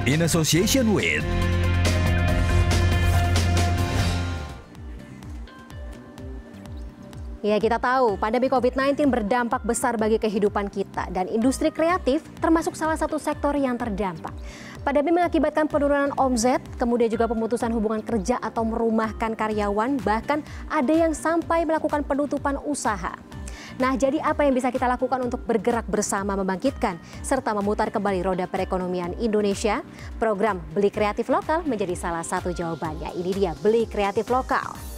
in association with Ya, kita tahu pandemi COVID-19 berdampak besar bagi kehidupan kita dan industri kreatif termasuk salah satu sektor yang terdampak. Pandemi mengakibatkan penurunan omzet, kemudian juga pemutusan hubungan kerja atau merumahkan karyawan, bahkan ada yang sampai melakukan penutupan usaha. Nah, jadi apa yang bisa kita lakukan untuk bergerak bersama membangkitkan serta memutar kembali roda perekonomian Indonesia? Program Beli Kreatif Lokal menjadi salah satu jawabannya. Ini dia Beli Kreatif Lokal.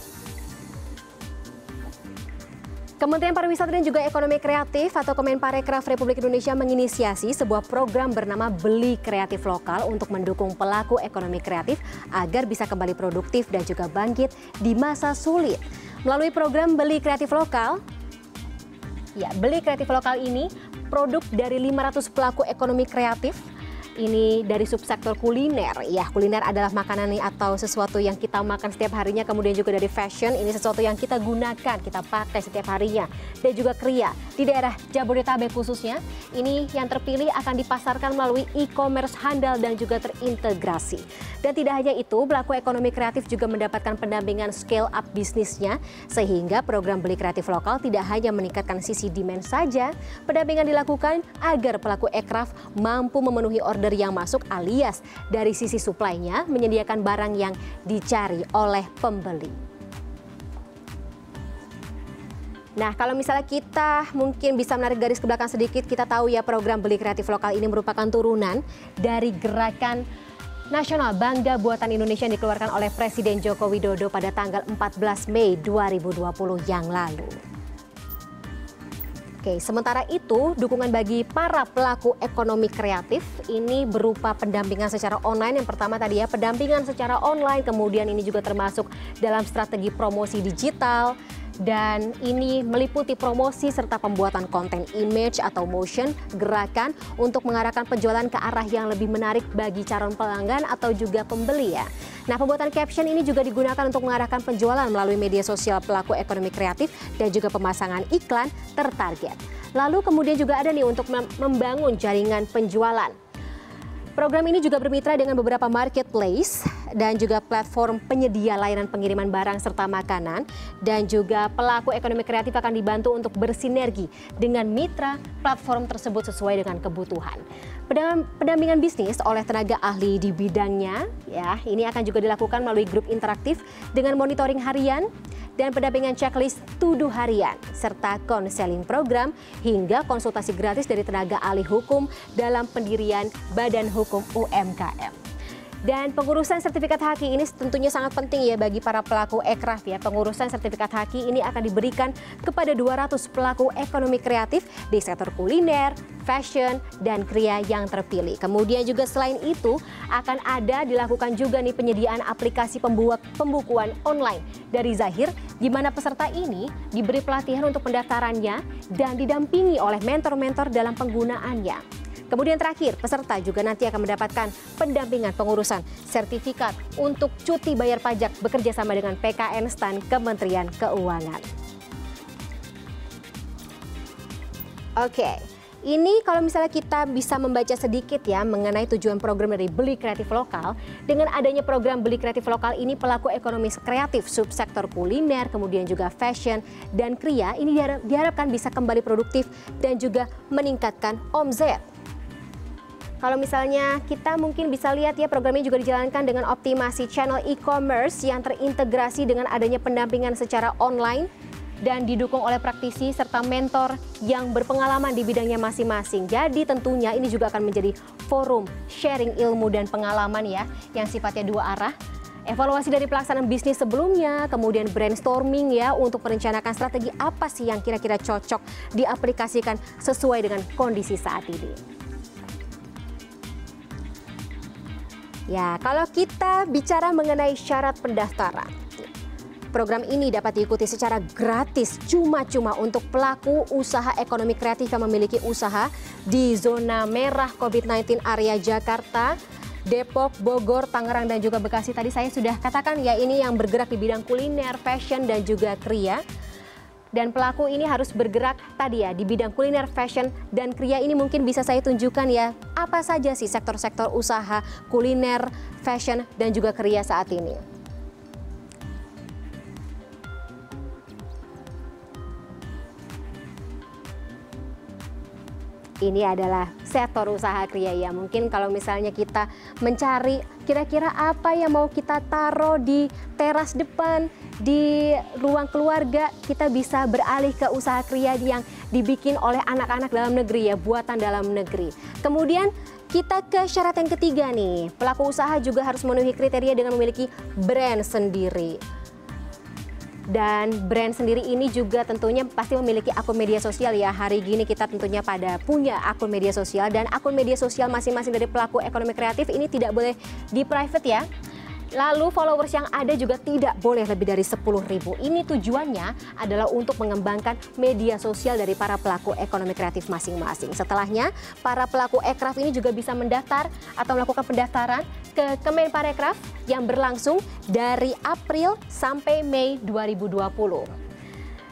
Kementerian Pariwisata dan juga Ekonomi Kreatif atau Kemenparekraf Republik Indonesia menginisiasi sebuah program bernama Beli Kreatif Lokal untuk mendukung pelaku ekonomi kreatif agar bisa kembali produktif dan juga bangkit di masa sulit. Melalui program Beli Kreatif Lokal, Beli Kreatif Lokal ini produk dari 500 pelaku ekonomi kreatif. Ini dari subsektor kuliner. Ya, kuliner adalah makanan atau sesuatu yang kita makan setiap harinya. Kemudian juga dari fashion, ini sesuatu yang kita gunakan, kita pakai setiap harinya. Dan juga kria. Di daerah Jabodetabek khususnya, ini yang terpilih akan dipasarkan melalui e-commerce handal dan juga terintegrasi. Dan tidak hanya itu, pelaku ekonomi kreatif juga mendapatkan pendampingan scale up bisnisnya. Sehingga program Beli Kreatif Lokal tidak hanya meningkatkan sisi demand saja, pendampingan dilakukan agar pelaku ekraf mampu memenuhi order yang masuk alias dari sisi suplainya menyediakan barang yang dicari oleh pembeli. Nah, kalau misalnya kita mungkin bisa menarik garis ke belakang sedikit, kita tahu ya program Beli Kreatif Lokal ini merupakan turunan dari gerakan Nasional Bangga Buatan Indonesia yang dikeluarkan oleh Presiden Joko Widodo pada tanggal 14 Mei 2020 yang lalu. Oke, sementara itu dukungan bagi para pelaku ekonomi kreatif ini berupa pendampingan secara online. Yang pertama tadi ya, pendampingan secara online, kemudian ini juga termasuk dalam strategi promosi digital. Dan ini meliputi promosi serta pembuatan konten image atau motion gerakan untuk mengarahkan penjualan ke arah yang lebih menarik bagi calon pelanggan atau juga pembeli ya. Nah, pembuatan caption ini juga digunakan untuk mengarahkan penjualan melalui media sosial pelaku ekonomi kreatif dan juga pemasangan iklan tertarget. Lalu kemudian juga ada nih untuk membangun jaringan penjualan. Program ini juga bermitra dengan beberapa marketplace dan juga platform penyedia layanan pengiriman barang serta makanan. Dan juga pelaku ekonomi kreatif akan dibantu untuk bersinergi dengan mitra platform tersebut sesuai dengan kebutuhan. Pendampingan bisnis oleh tenaga ahli di bidangnya ya, ini akan juga dilakukan melalui grup interaktif dengan monitoring harian dan pendampingan checklist to-do harian, serta konseling program hingga konsultasi gratis dari tenaga ahli hukum dalam pendirian Badan Hukum UMKM. Dan pengurusan sertifikat haki ini tentunya sangat penting ya bagi para pelaku ekraf ya. Pengurusan sertifikat haki ini akan diberikan kepada 200 pelaku ekonomi kreatif di sektor kuliner, fashion, dan kria yang terpilih. Kemudian juga selain itu akan ada dilakukan juga nih penyediaan aplikasi pembukuan online dari Zahir, di mana peserta ini diberi pelatihan untuk pendaftarannya dan didampingi oleh mentor-mentor dalam penggunaannya. Kemudian terakhir, peserta juga nanti akan mendapatkan pendampingan pengurusan sertifikat untuk cuti bayar pajak bekerja sama dengan PKN STAN Kementerian Keuangan. Oke, ini kalau misalnya kita bisa membaca sedikit ya mengenai tujuan program dari Beli Kreatif Lokal. Dengan adanya program Beli Kreatif Lokal ini, pelaku ekonomi kreatif subsektor kuliner, kemudian juga fashion dan kria ini diharapkan bisa kembali produktif dan juga meningkatkan omzet. Kalau misalnya kita mungkin bisa lihat ya, program ini juga dijalankan dengan optimasi channel e-commerce yang terintegrasi dengan adanya pendampingan secara online dan didukung oleh praktisi serta mentor yang berpengalaman di bidangnya masing-masing. Jadi tentunya ini juga akan menjadi forum sharing ilmu dan pengalaman ya yang sifatnya dua arah. Evaluasi dari pelaksanaan bisnis sebelumnya, kemudian brainstorming ya untuk merencanakan strategi apa sih yang kira-kira cocok diaplikasikan sesuai dengan kondisi saat ini. Ya, kalau kita bicara mengenai syarat pendaftaran, program ini dapat diikuti secara gratis, cuma-cuma untuk pelaku usaha ekonomi kreatif yang memiliki usaha di zona merah COVID-19 area Jakarta, Depok, Bogor, Tangerang, dan juga Bekasi. Tadi saya sudah katakan ya, ini yang bergerak di bidang kuliner, fashion, dan juga kria. Dan pelaku ini harus bergerak tadi ya di bidang kuliner, fashion, dan kriya. Ini mungkin bisa saya tunjukkan ya, apa saja sih sektor-sektor usaha kuliner, fashion, dan juga kriya saat ini. Ini adalah sektor usaha kriya ya. Mungkin kalau misalnya kita mencari kira-kira apa yang mau kita taruh di teras depan, di ruang keluarga, kita bisa beralih ke usaha kriya yang dibikin oleh anak-anak dalam negeri ya, buatan dalam negeri. Kemudian kita ke syarat yang ketiga nih, pelaku usaha juga harus memenuhi kriteria dengan memiliki brand sendiri. Dan brand sendiri ini juga tentunya pasti memiliki akun media sosial ya. Hari gini kita tentunya pada punya akun media sosial, dan akun media sosial masing-masing dari pelaku ekonomi kreatif ini tidak boleh di private ya. Lalu followers yang ada juga tidak boleh lebih dari 10.000. Ini tujuannya adalah untuk mengembangkan media sosial dari para pelaku ekonomi kreatif masing-masing. Setelahnya, para pelaku ekraf ini juga bisa mendaftar atau melakukan pendaftaran ke Kemenparekraf yang berlangsung dari April sampai Mei 2020.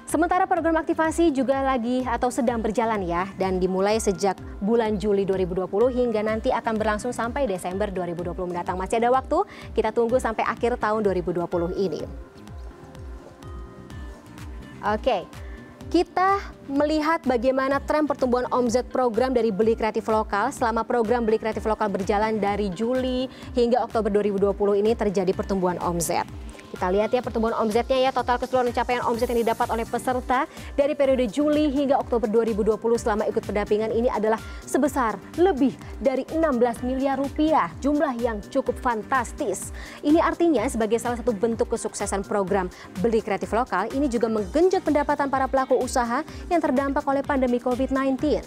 Sementara program aktivasi juga lagi atau sedang berjalan ya, dan dimulai sejak bulan Juli 2020 hingga nanti akan berlangsung sampai Desember 2020 mendatang. Masih ada waktu, kita tunggu sampai akhir tahun 2020 ini. Oke, kita melihat bagaimana tren pertumbuhan omzet program dari Beli Kreatif Lokal. Selama program Beli Kreatif Lokal berjalan dari Juli hingga Oktober 2020 ini terjadi pertumbuhan omzet. Kita lihat ya pertumbuhan omzetnya ya, total keseluruhan capaian omzet yang didapat oleh peserta dari periode Juli hingga Oktober 2020 selama ikut pendampingan ini adalah sebesar lebih dari 16 miliar rupiah, jumlah yang cukup fantastis. Ini artinya sebagai salah satu bentuk kesuksesan program Beli Kreatif Lokal, ini juga menggenjot pendapatan para pelaku usaha yang terdampak oleh pandemi COVID-19.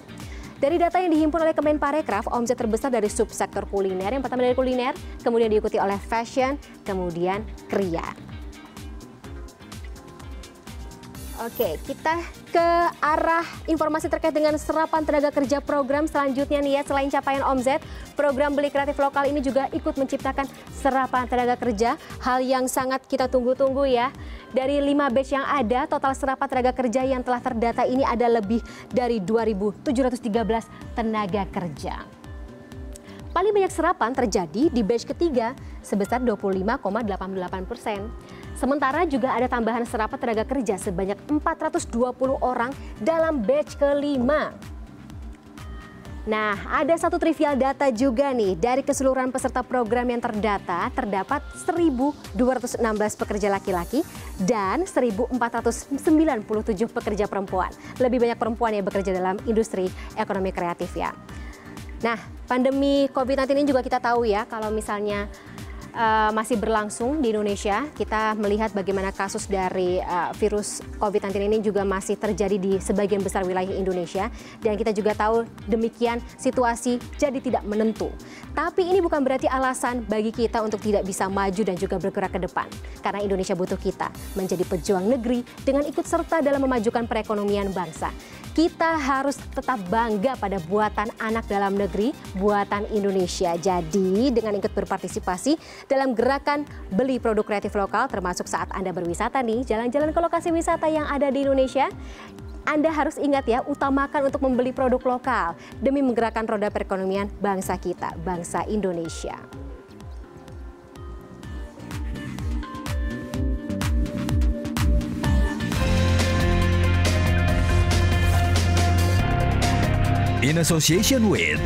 Dari data yang dihimpun oleh Kemenparekraf, omset terbesar dari subsektor kuliner, yang pertama dari kuliner, kemudian diikuti oleh fashion, kemudian kriya. Oke, kita ke arah informasi terkait dengan serapan tenaga kerja program selanjutnya nih ya. Selain capaian omzet, program Beli Kreatif Lokal ini juga ikut menciptakan serapan tenaga kerja, hal yang sangat kita tunggu-tunggu ya. Dari 5 batch yang ada, total serapan tenaga kerja yang telah terdata ini ada lebih dari 2.713 tenaga kerja. Paling banyak serapan terjadi di batch ketiga sebesar 25,88%. Sementara juga ada tambahan serapan tenaga kerja sebanyak 420 orang dalam batch kelima. Nah, ada satu trivial data juga nih. Dari keseluruhan peserta program yang terdata, terdapat 1.216 pekerja laki-laki dan 1.497 pekerja perempuan. Lebih banyak perempuan yang bekerja dalam industri ekonomi kreatif ya. Nah, pandemi COVID-19 ini juga kita tahu ya, kalau misalnya masih berlangsung di Indonesia, kita melihat bagaimana kasus dari virus COVID-19 ini juga masih terjadi di sebagian besar wilayah Indonesia, dan kita juga tahu demikian situasi jadi tidak menentu. Tapi ini bukan berarti alasan bagi kita untuk tidak bisa maju dan juga bergerak ke depan, karena Indonesia butuh kita menjadi pejuang negeri dengan ikut serta dalam memajukan perekonomian bangsa. Kita harus tetap bangga pada buatan anak dalam negeri, buatan Indonesia. Jadi dengan ikut berpartisipasi dalam gerakan Beli Produk Kreatif Lokal, termasuk saat Anda berwisata nih, jalan-jalan ke lokasi wisata yang ada di Indonesia, Anda harus ingat ya, utamakan untuk membeli produk lokal demi menggerakkan roda perekonomian bangsa kita, bangsa Indonesia. In association with